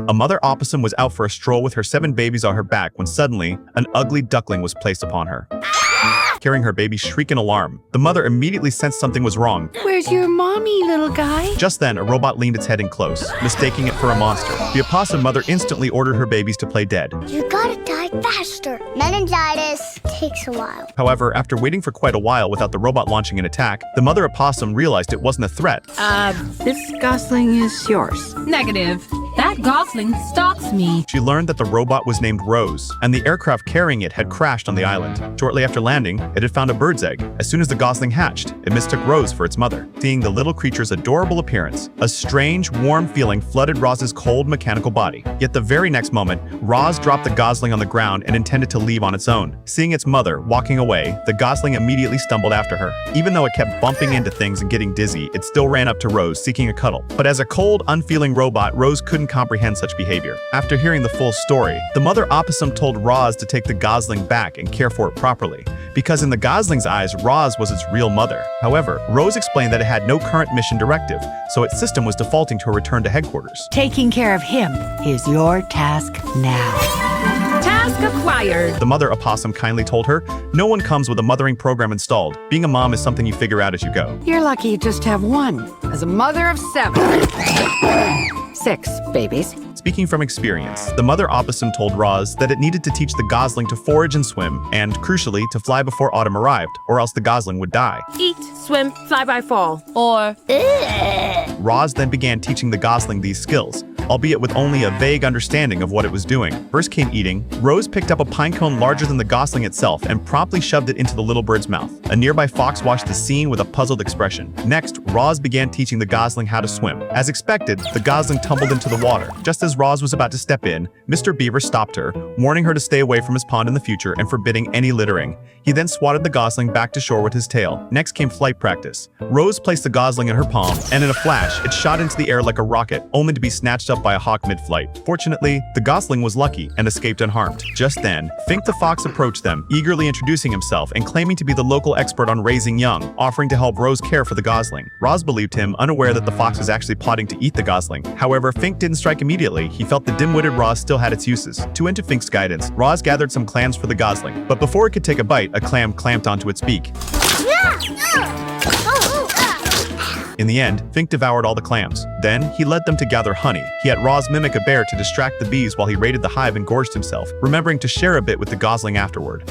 A mother opossum was out for a stroll with her 7 babies on her back when suddenly, an ugly duckling was placed upon her. Hearing her baby shriek in alarm, the mother immediately sensed something was wrong. Where's your mommy, little guy? Just then, a robot leaned its head in close, mistaking it for a monster. The opossum mother instantly ordered her babies to play dead. You gotta die faster. Meningitis takes a while. However, after waiting for quite a while without the robot launching an attack, the mother opossum realized it wasn't a threat. This gosling is yours. Negative. That gosling stalks me. She learned that the robot was named Rose, and the aircraft carrying it had crashed on the island. Shortly after landing, it had found a bird's egg. As soon as the gosling hatched, it mistook Rose for its mother. Seeing the little creature's adorable appearance, a strange, warm feeling flooded Roz's cold, mechanical body. Yet the very next moment, Roz dropped the gosling on the ground and intended to leave on its own. Seeing its mother walking away, the gosling immediately stumbled after her. Even though it kept bumping into things and getting dizzy, it still ran up to Rose, seeking a cuddle. But as a cold, unfeeling robot, Rose couldn't comprehend such behavior. After hearing the full story, the mother opossum told Roz to take the gosling back and care for it properly, because in the gosling's eyes, Roz was its real mother. However, Rose explained that it had no current mission directive, so its system was defaulting to a return to headquarters. Taking care of him is your task now. Task acquired. The mother opossum kindly told her, "No one comes with a mothering program installed. Being a mom is something you figure out as you go." You're lucky you just have one. As a mother of 7. 6 babies. Speaking from experience, the mother opossum told Roz that it needed to teach the gosling to forage and swim, and, crucially, to fly before autumn arrived, or else the gosling would die. Eat, swim, fly by fall. Or... Roz then began teaching the gosling these skills, albeit with only a vague understanding of what it was doing. First came eating. Rose picked up a pine cone larger than the gosling itself and promptly shoved it into the little bird's mouth. A nearby fox watched the scene with a puzzled expression. Next, Roz began teaching the gosling how to swim. As expected, the gosling tumbled into the water. Just as Roz was about to step in, Mr. Beaver stopped her, warning her to stay away from his pond in the future and forbidding any littering. He then swatted the gosling back to shore with his tail. Next came flight practice. Rose placed the gosling in her palm, and in a flash, it shot into the air like a rocket, only to be snatched up by a hawk mid-flight. Fortunately, the gosling was lucky and escaped unharmed. Just then, Fink the fox approached them, eagerly introducing himself and claiming to be the local expert on raising young, offering to help Rose care for the gosling. Roz believed him, unaware that the fox was actually plotting to eat the gosling. However, Fink didn't strike immediately. He felt the dim-witted Roz still had its uses. To enter Fink's guidance, Roz gathered some clams for the gosling, but before it could take a bite, a clam clamped onto its beak. In the end, Fink devoured all the clams. Then, he led them to gather honey. He had Roz mimic a bear to distract the bees while he raided the hive and gorged himself, remembering to share a bit with the gosling afterward.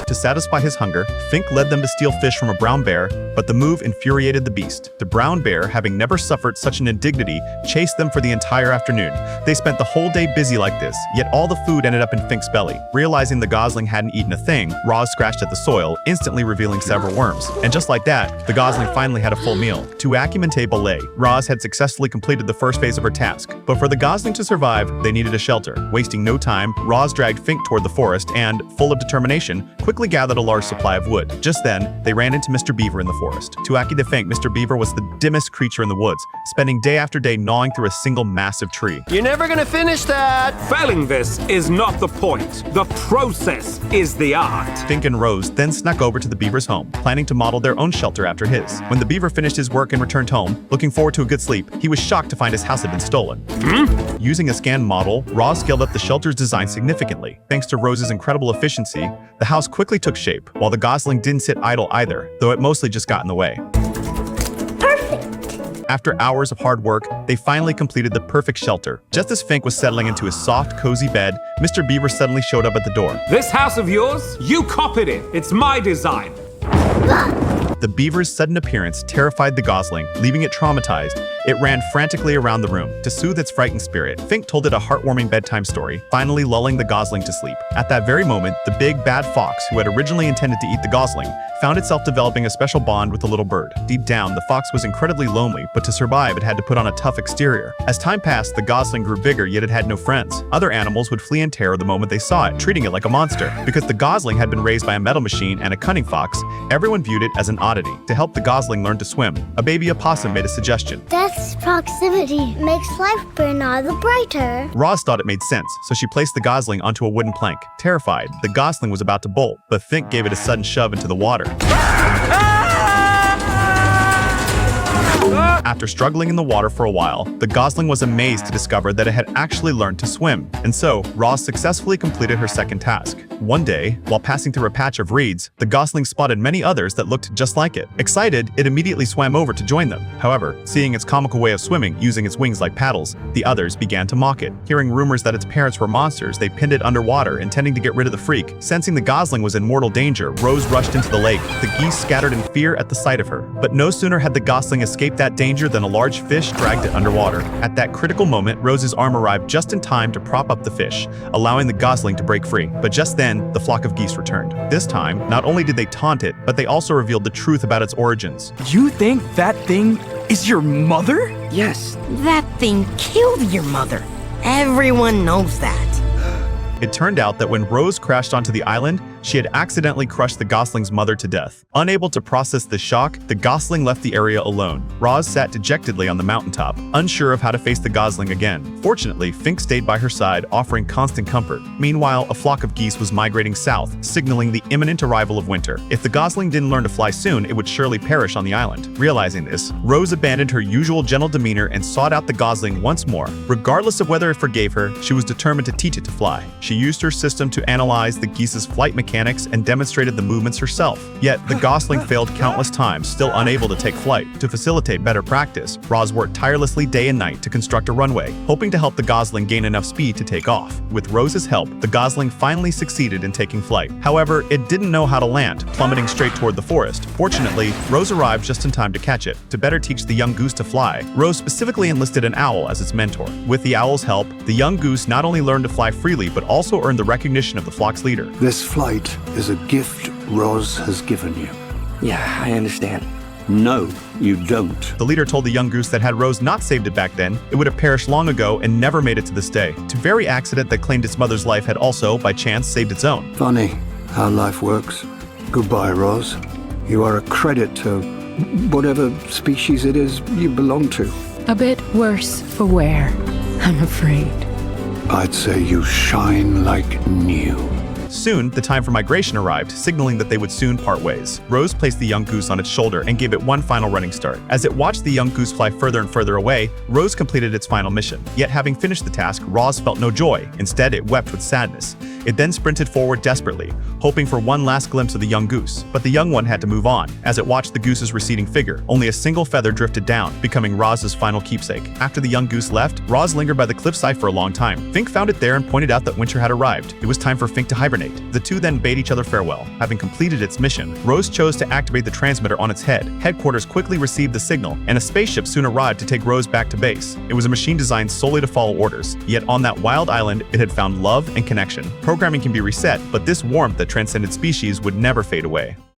To satisfy his hunger, Fink led them to steal fish from a brown bear, but the move infuriated the beast. The brown bear, having never suffered such an indignity, chased them for the entire afternoon. They spent the whole day busy like this, yet all the food ended up in Fink's belly. Realizing the gosling hadn't eaten a thing, Roz scratched at the soil, instantly revealing several worms. And just like that, the gosling finally had a full meal. To acumente belay, Roz had successfully completed the first phase of her task. But for the gosling to survive, they needed a shelter. Wasting no time, Roz dragged Fink toward the forest and, full of determination, quickly gathered a large supply of wood. Just then, they ran into Mr. Beaver in the forest. To Aki the Fink, Mr. Beaver was the dimmest creature in the woods, spending day after day gnawing through a single massive tree. You're never gonna finish that! Failing this is not the point. The process is the art. Fink and Rose then snuck over to the Beaver's home, planning to model their own shelter after his. When the Beaver finished his work and returned home, looking forward to a good sleep, he was shocked to find his house had been stolen. Using a scanned model, Roz scaled up the shelter's design significantly. Thanks to Rose's incredible efficiency, the house quickly took shape, while the gosling didn't sit idle either, though it mostly just got in the way. After hours of hard work, they finally completed the perfect shelter. Just as Fink was settling into his soft, cozy bed, Mr. Beaver suddenly showed up at the door. This house of yours? You copied it. It's my design. The beaver's sudden appearance terrified the gosling, leaving it traumatized. It ran frantically around the room. To soothe its frightened spirit, Fink told it a heartwarming bedtime story, finally lulling the gosling to sleep. At that very moment, the big bad fox, who had originally intended to eat the gosling, found itself developing a special bond with the little bird. Deep down, the fox was incredibly lonely, but to survive, it had to put on a tough exterior. As time passed, the gosling grew bigger, yet it had no friends. Other animals would flee in terror the moment they saw it, treating it like a monster. Because the gosling had been raised by a metal machine and a cunning fox, everyone viewed it as an oddity. To help the gosling learn to swim, a baby opossum made a suggestion. Death's proximity makes life burn all the brighter. Roz thought it made sense, so she placed the gosling onto a wooden plank. Terrified, the gosling was about to bolt, but Fink gave it a sudden shove into the water. After struggling in the water for a while, the gosling was amazed to discover that it had actually learned to swim, and so Roz successfully completed her second task. One day, while passing through a patch of reeds, the gosling spotted many others that looked just like it. Excited, it immediately swam over to join them. However, seeing its comical way of swimming using its wings like paddles, the others began to mock it. Hearing rumors that its parents were monsters, they pinned it underwater, intending to get rid of the freak. Sensing the gosling was in mortal danger, Roz rushed into the lake. The geese scattered in fear at the sight of her. But no sooner had the gosling escaped that danger than a large fish dragged it underwater. At that critical moment, Roz's arm arrived just in time to prop up the fish, allowing the gosling to break free. But just then, the flock of geese returned. This time, not only did they taunt it, but they also revealed the truth about its origins. You think that thing is your mother? Yes, that thing killed your mother. Everyone knows that. It turned out that when Roz crashed onto the island, she had accidentally crushed the gosling's mother to death. Unable to process the shock, the gosling left the area alone. Roz sat dejectedly on the mountaintop, unsure of how to face the gosling again. Fortunately, Fink stayed by her side, offering constant comfort. Meanwhile, a flock of geese was migrating south, signaling the imminent arrival of winter. If the gosling didn't learn to fly soon, it would surely perish on the island. Realizing this, Roz abandoned her usual gentle demeanor and sought out the gosling once more. Regardless of whether it forgave her, she was determined to teach it to fly. She used her system to analyze the geese's flight mechanics and demonstrated the movements herself. Yet, the gosling failed countless times, still unable to take flight. To facilitate better practice, Roz worked tirelessly day and night to construct a runway, hoping to help the gosling gain enough speed to take off. With Roz's help, the gosling finally succeeded in taking flight. However, it didn't know how to land, plummeting straight toward the forest. Fortunately, Roz arrived just in time to catch it. To better teach the young goose to fly, Roz specifically enlisted an owl as its mentor. With the owl's help, the young goose not only learned to fly freely, but also earned the recognition of the flock's leader. This flight is a gift Roz has given you. Yeah, I understand. No, you don't. The leader told the young goose that had Roz not saved it back then, it would have perished long ago and never made it to this day. The very accident that claimed its mother's life had also, by chance, saved its own. Funny how life works. Goodbye, Roz. You are a credit to whatever species it is you belong to. A bit worse for wear, I'm afraid. I'd say you shine like new. Soon, the time for migration arrived, signaling that they would soon part ways. Roz placed the young goose on its shoulder and gave it one final running start. As it watched the young goose fly further and further away, Roz completed its final mission. Yet having finished the task, Roz felt no joy. Instead, it wept with sadness. It then sprinted forward desperately, hoping for one last glimpse of the young goose. But the young one had to move on. As it watched the goose's receding figure, only a single feather drifted down, becoming Roz's final keepsake. After the young goose left, Roz lingered by the cliffside for a long time. Fink found it there and pointed out that winter had arrived. It was time for Fink to hibernate. The two then bade each other farewell. Having completed its mission, Roz chose to activate the transmitter on its head. Headquarters quickly received the signal, and a spaceship soon arrived to take Roz back to base. It was a machine designed solely to follow orders. Yet on that wild island, it had found love and connection. Programming can be reset, but this warmth that transcended species would never fade away.